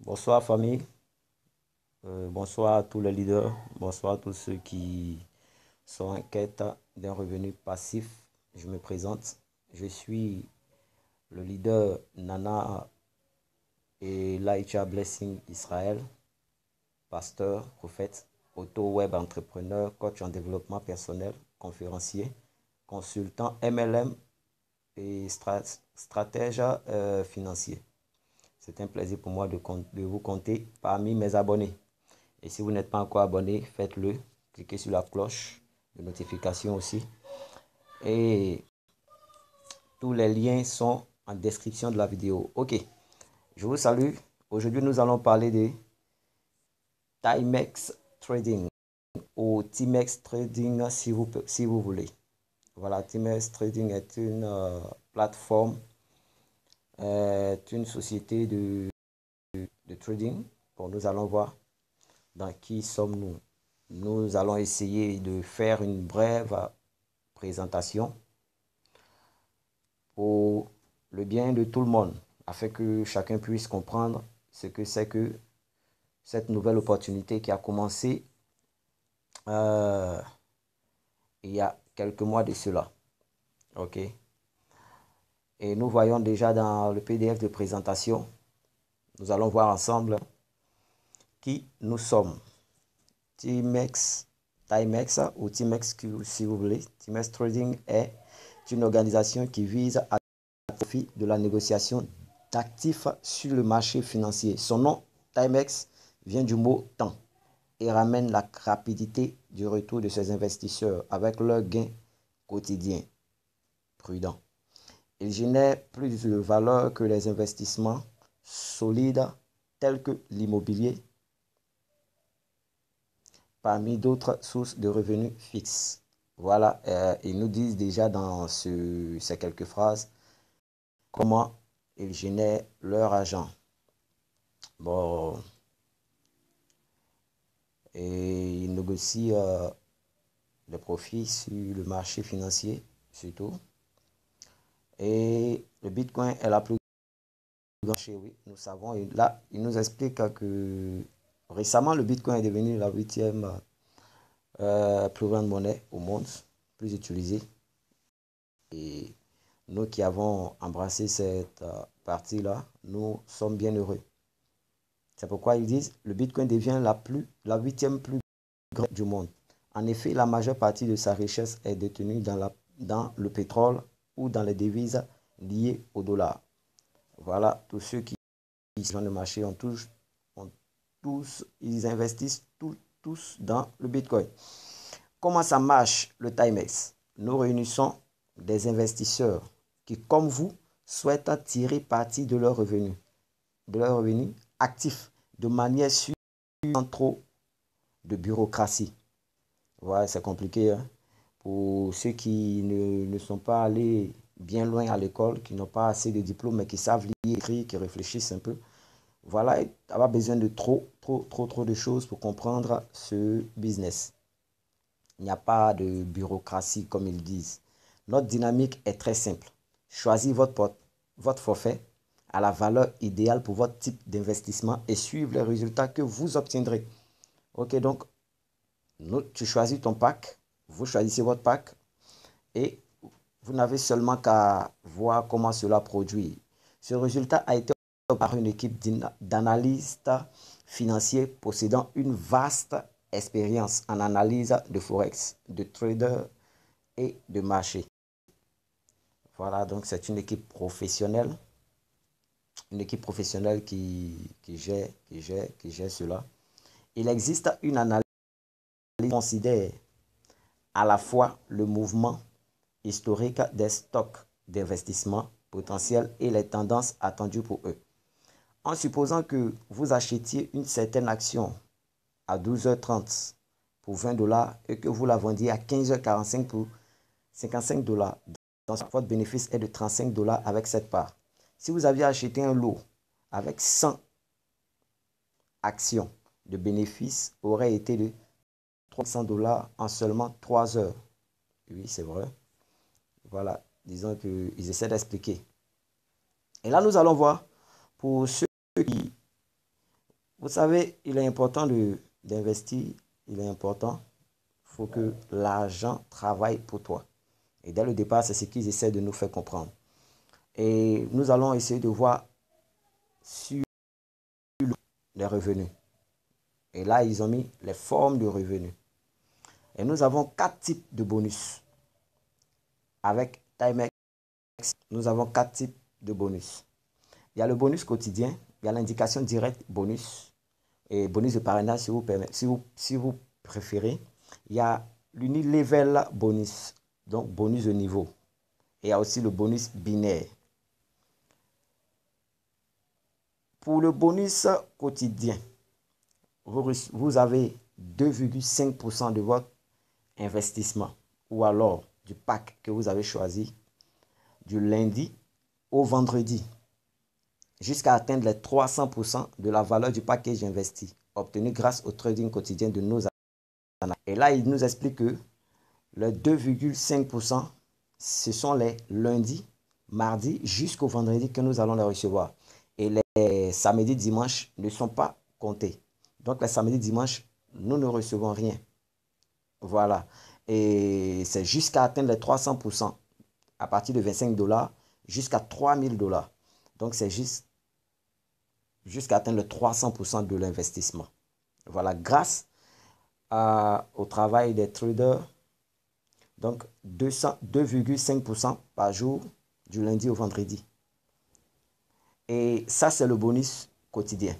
Bonsoir famille. Bonsoir à tous les leaders, bonsoir à tous ceux qui sont en quête d'un revenu passif. Je me présente, je suis le leader Nana et Laïcha Blessing Israël, pasteur, prophète, auto-web entrepreneur, coach en développement personnel, conférencier, consultant MLM et stratège financier. C'est un plaisir pour moi de vous compter parmi mes abonnés. Et si vous n'êtes pas encore abonné, faites-le. Cliquez sur la cloche de notification aussi. Et tous les liens sont en description de la vidéo. Ok, je vous salue. Aujourd'hui, nous allons parler de Timex Trading ou Timex Trading si vous voulez. Voilà, Timex Trading est une plateforme, est une société de trading. Bon, nous allons voir dans qui sommes-nous. Nous allons essayer de faire une brève présentation pour le bien de tout le monde, afin que chacun puisse comprendre ce que c'est que cette nouvelle opportunité qui a commencé il y a quelques mois de cela. Ok. Et nous voyons déjà dans le PDF de présentation, nous allons voir ensemble qui nous sommes. Timex ou Timex si vous voulez. Timex Trading est une organisation qui vise à profit de la négociation d'actifs sur le marché financier. Son nom, Timex, vient du mot temps et ramène la rapidité du retour de ses investisseurs avec leurs gains quotidiens prudents. Il génère plus de valeur que les investissements solides tels que l'immobilier, parmi d'autres sources de revenus fixes. Voilà, ils nous disent déjà dans ces quelques phrases comment ils génèrent leur argent. Bon, et ils négocient les profits sur le marché financier, surtout. Et le Bitcoin est la plus grande, oui, nous savons. Et là, il nous explique que récemment, le Bitcoin est devenu la 8e plus grande monnaie au monde, plus utilisée. Et nous qui avons embrassé cette partie-là, nous sommes bien heureux. C'est pourquoi ils disent que le Bitcoin devient la 8e plus grande du monde. En effet, la majeure partie de sa richesse est détenue dans le pétrole ou dans les devises liées au dollar. Voilà, tous ceux qui sont dans le marché ils investissent tous dans le Bitcoin. Comment ça marche le Timex? Nous réunissons des investisseurs qui, comme vous, souhaitent tirer parti de leurs revenus actifs de manière sûre, sans trop de bureaucratie. Ouais, c'est compliqué. Hein? Pour ceux qui ne sont pas allés bien loin à l'école, qui n'ont pas assez de diplômes, mais qui savent lire, écrire, qui réfléchissent un peu. Voilà, tu n'as pas besoin de trop de choses pour comprendre ce business. Il n'y a pas de bureaucratie, comme ils disent. Notre dynamique est très simple. Choisissez votre forfait à la valeur idéale pour votre type d'investissement et suivre les résultats que vous obtiendrez. Ok, donc, tu choisis ton pack, vous choisissez votre pack et vous n'avez seulement qu'à voir comment cela produit. Ce résultat a été obtenu par une équipe d'analystes financiers possédant une vaste expérience en analyse de forex, de traders et de marché. Voilà, donc c'est une équipe professionnelle qui gère cela. Il existe une analyse qui considère à la fois le mouvement historique des stocks d'investissement potentiels et les tendances attendues pour eux. En supposant que vous achetiez une certaine action à 12h30 pour 20 $ et que vous la vendiez à 15h45 pour 55 $, votre bénéfice est de 35 $ avec cette part. Si vous aviez acheté un lot avec 100 actions, le bénéfice aurait été de 300 $ en seulement 3 heures. Oui, c'est vrai. Voilà, disons qu'ils essaient d'expliquer. Et là, nous allons voir pour ceux qui Vous savez, il est important d'investir. Il est important. Il faut que l'argent travaille pour toi. Et dès le départ, c'est ce qu'ils essaient de nous faire comprendre. Et nous allons essayer de voir sur les revenus. Et là, ils ont mis les formes de revenus. Et nous avons 4 types de bonus. Avec Timex, nous avons 4 types de bonus. Il y a le bonus quotidien, il y a l'indication directe bonus et bonus de parrainage si vous préférez. Il y a l'unilevel bonus, donc bonus de niveau. Et il y a aussi le bonus binaire. Pour le bonus quotidien, vous avez 2,5% de votre investissement ou alors du pack que vous avez choisi du lundi au vendredi jusqu'à atteindre les 300% de la valeur du package investi obtenu grâce au trading quotidien de nos analystes. Et là, il nous explique que les 2,5%, ce sont les lundis, mardis jusqu'au vendredi que nous allons les recevoir. Et les samedis, dimanches ne sont pas comptés. Donc, les samedis, dimanches, nous ne recevons rien. Voilà. Et c'est jusqu'à atteindre les 300% à partir de 25 $, jusqu'à 3000 $. Donc, c'est jusqu'à atteindre le 300% de l'investissement. Voilà, grâce au travail des traders. Donc, 2,5% par jour du lundi au vendredi. Et ça, c'est le bonus quotidien.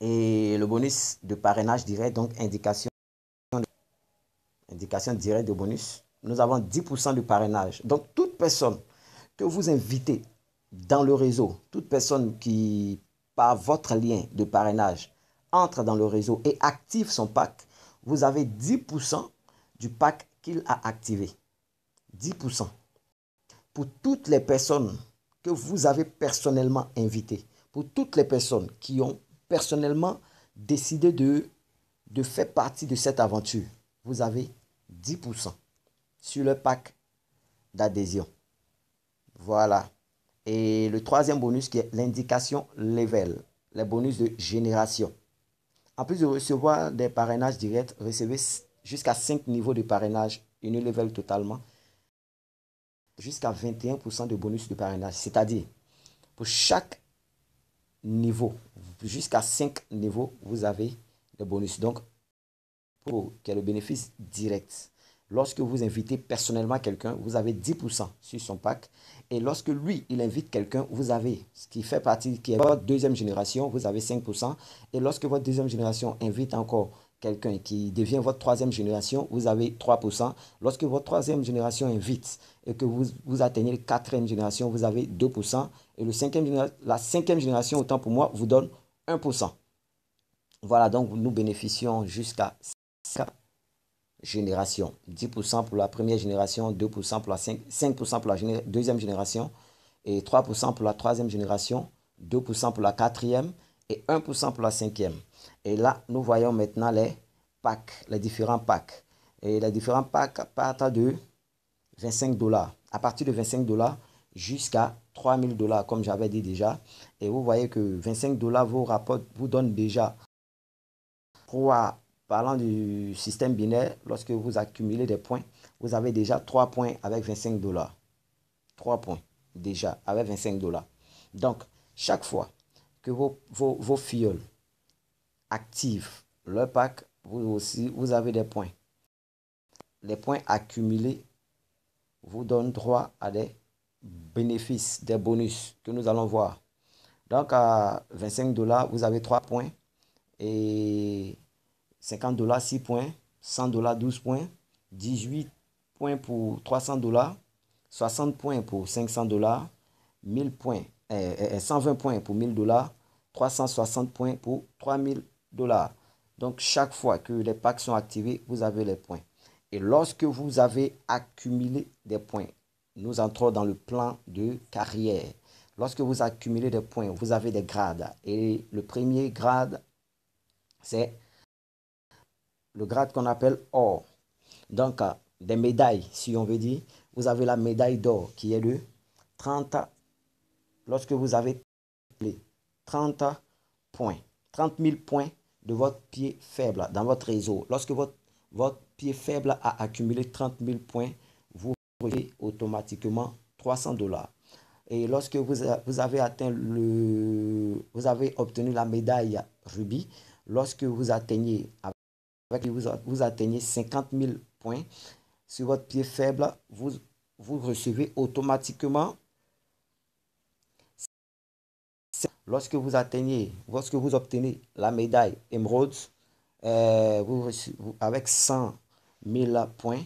Et le bonus de parrainage direct, donc indication directe de bonus. Nous avons 10% de parrainage. Donc, toute personne que vous invitez dans le réseau, toute personne qui, par votre lien de parrainage, entre dans le réseau et active son pack, vous avez 10% du pack qu'il a activé. 10%. Pour toutes les personnes que vous avez personnellement invitées, pour toutes les personnes qui ont personnellement décidé de faire partie de cette aventure, vous avez 10% sur le pack d'adhésion. Voilà. Et le troisième bonus qui est l'indication level, les bonus de génération. En plus de recevoir des parrainages directs, recevez jusqu'à 5 niveaux de parrainage unilevel totalement, jusqu'à 21% de bonus de parrainage. C'est-à-dire, pour chaque niveau, jusqu'à 5 niveaux, vous avez des bonus. Donc, pour qu'il y ait le bénéfice direct. Lorsque vous invitez personnellement quelqu'un, vous avez 10% sur son pack. Et lorsque lui, il invite quelqu'un, vous avez, ce qui fait partie, qui est votre deuxième génération, vous avez 5%. Et lorsque votre deuxième génération invite encore quelqu'un qui devient votre troisième génération, vous avez 3%. Lorsque votre troisième génération invite et que vous atteignez la quatrième génération, vous avez 2%. Et la cinquième génération, autant pour moi, vous donne 1%. Voilà, donc nous bénéficions jusqu'à 5 générations. 10% pour la première génération, 2% pour la 5% pour la deuxième génération et 3% pour la troisième génération, 2% pour la quatrième et 1% pour la cinquième. Et là, nous voyons maintenant les packs, les différents packs. Et les différents packs partent de 25 $. À partir de 25 $ jusqu'à 3000 $, comme j'avais dit déjà. Et vous voyez que 25 $ vous donne déjà 3. Parlant du système binaire, lorsque vous accumulez des points, vous avez déjà 3 points avec 25 $. 3 points déjà avec 25 $. Donc, chaque fois que vos filleuls activent leur pack, vous avez des points. Les points accumulés vous donnent droit à des bénéfices, des bonus que nous allons voir. Donc, à 25 $, vous avez 3 points et 50 $, 6 points, 100 $, 12 points, 18 points pour 300 $, 60 points pour 500 $, 1000 points, 120 points pour 1000 $, 360 points pour 3000 $. Donc, chaque fois que les packs sont activés, vous avez les points. Et lorsque vous avez accumulé des points, nous entrons dans le plan de carrière. Lorsque vous accumulez des points, vous avez des grades. Et le premier grade, c'est le grade qu'on appelle or. Donc, des médailles, si on veut dire. Vous avez la médaille d'or qui est de 30, lorsque vous avez les 30 points. 30 000 points de votre pied faible dans votre réseau. Lorsque votre pied faible a accumulé 30 000 points, vous recevez automatiquement 300 $. Et lorsque vous avez vous avez obtenu la médaille rubis, lorsque vous atteignez, vous atteignez 50 000 points sur votre pied faible, vous recevez automatiquement. Lorsque vous obtenez la médaille émeraude, avec 100 000 points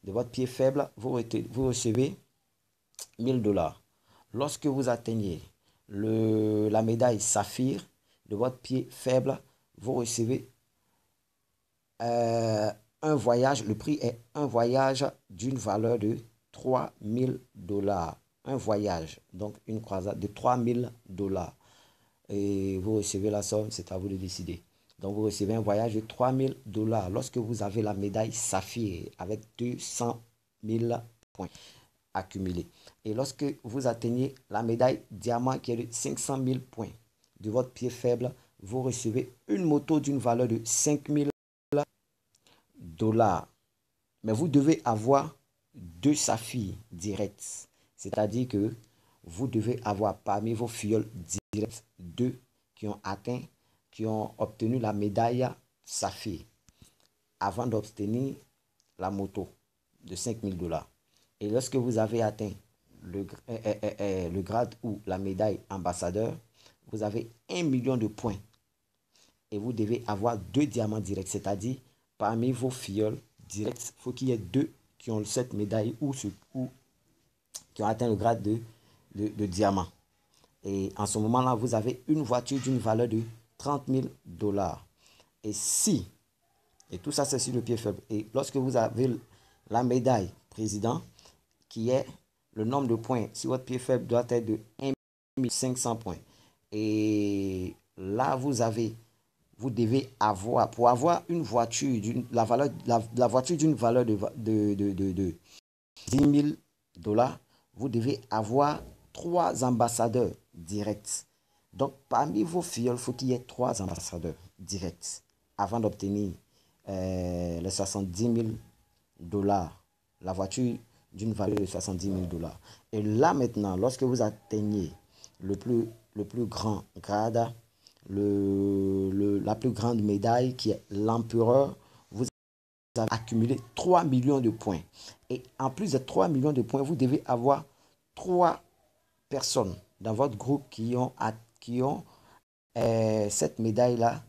de votre pied faible, vous recevez 1000 $. Lorsque vous atteignez la médaille saphir de votre pied faible, vous recevez un voyage. Le prix est un voyage d'une valeur de 3000 $. Un voyage, donc une croisade de 3000 $. Et vous recevez la somme, c'est à vous de décider. Donc vous recevez un voyage de 3000 $ lorsque vous avez la médaille saphir avec 200 000 points accumulés. Et lorsque vous atteignez la médaille diamant qui est de 500 000 points de votre pied faible, vous recevez une moto d'une valeur de 5000 $. Mais vous devez avoir 2 saphirs directs. C'est-à-dire que vous devez avoir parmi vos filleuls directs 2 qui ont obtenu la médaille saphir avant d'obtenir la moto de 5000 $. Et lorsque vous avez atteint le grade ou la médaille ambassadeur, vous avez 1 million de points. Et vous devez avoir 2 diamants directs, c'est-à-dire parmi vos filleuls directs, il faut qu'il y ait 2 qui ont cette médaille ou qui ont atteint le grade de diamant. Et en ce moment-là, vous avez une voiture d'une valeur de 30 000 $. Et tout ça, c'est sur le pied faible. Et lorsque vous avez la médaille président, qui est le nombre de points sur votre pied faible doit être de 1500 points. Et là, vous devez avoir, pour avoir une voiture, la voiture d'une valeur de 10 000 $, vous devez avoir 3 ambassadeurs directs. Donc, parmi vos filleuls, il faut qu'il y ait 3 ambassadeurs directs avant d'obtenir les 70 000 $, la voiture d'une valeur de 70 000 $. Et là maintenant, lorsque vous atteignez le plus grand grade, la plus grande médaille qui est l'empereur, vous avez accumulé 3 millions de points. Et en plus de 3 millions de points, vous devez avoir 3 personnes dans votre groupe qui ont cette médaille-là,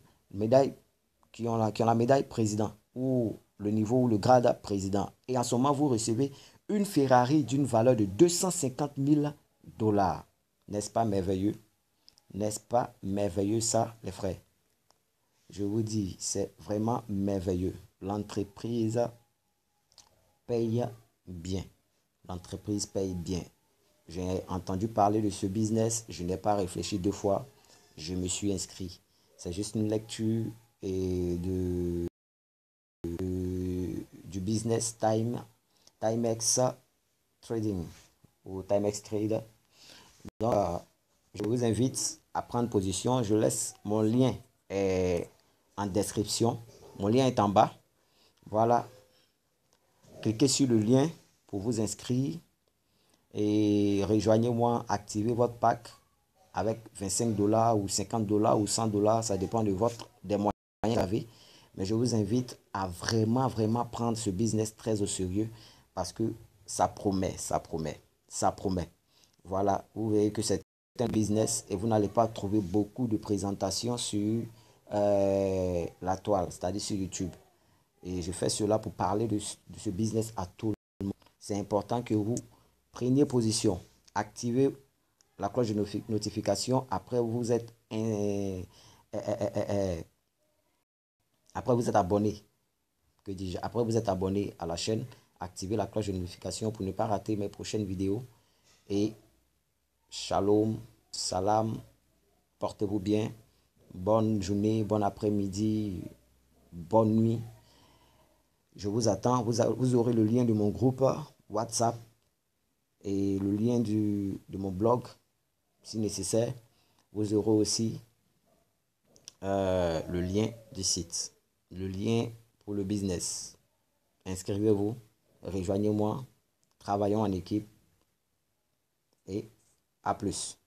qui ont la médaille président ou le niveau ou le grade président. Et en ce moment, vous recevez une Ferrari d'une valeur de 250 000 $. N'est-ce pas merveilleux? N'est-ce pas merveilleux ça, les frères? Je vous dis, c'est vraiment merveilleux. L'entreprise paye bien. L'entreprise paye bien. J'ai entendu parler de ce business. Je n'ai pas réfléchi 2 fois. Je me suis inscrit. C'est juste une lecture et du business Timex Trading ou Timex Trader. Donc, je vous invite à prendre position. Je laisse mon lien en description. Mon lien est en bas. Voilà. Cliquez sur le lien pour vous inscrire et rejoignez-moi. Activez votre pack avec 25 $ ou 50 $ ou 100 $. Ça dépend des moyens que vous avez. Mais je vous invite à vraiment prendre ce business très au sérieux parce que ça promet. Voilà, vous voyez que c'est un business et vous n'allez pas trouver beaucoup de présentations sur la toile, c'est-à-dire sur YouTube. Et je fais cela pour parler de ce business à tout le monde. C'est important que vous preniez position, activez la cloche de notification. Après, vous êtes abonné. Que dis-je? Après, vous êtes abonné à la chaîne. Activez la cloche de notification pour ne pas rater mes prochaines vidéos. Et shalom, salam, portez-vous bien. Bonne journée, bon après-midi, bonne nuit. Je vous attends. Vous aurez le lien de mon groupe WhatsApp et le lien de mon blog si nécessaire. Vous aurez aussi le lien du site, le lien pour le business. Inscrivez-vous, rejoignez-moi, travaillons en équipe et à plus.